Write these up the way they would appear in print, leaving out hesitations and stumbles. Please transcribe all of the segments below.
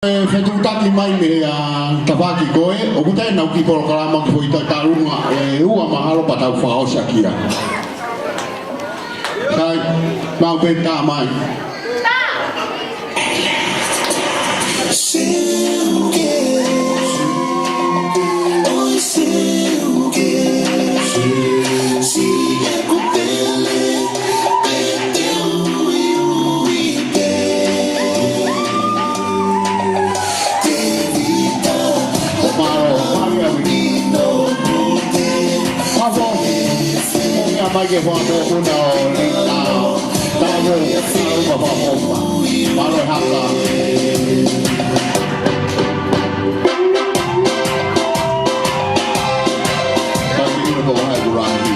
Fetutaki mai me a tawaki koe, o kutai nau ki programa ki hoita tarunga ua mahalo patau whaosa kia. Sai, mau pe tā mai. Mai ke hoa mo una o ni tao tao mo malo hapa tapi ni ko hai durani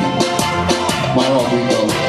malo window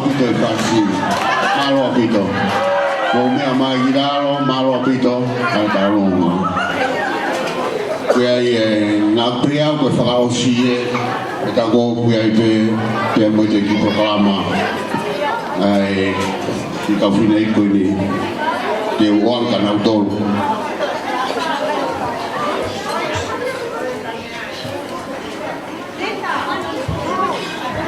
pito i kasi. Malo pito. Mo mea mai giraro, malo pito, al tarunga. Kuia i na pria ko whakao sie, e ta ko kuia i te mo te ki programa. Ai, i ka whina i koe ni, te uang ka nau tolu.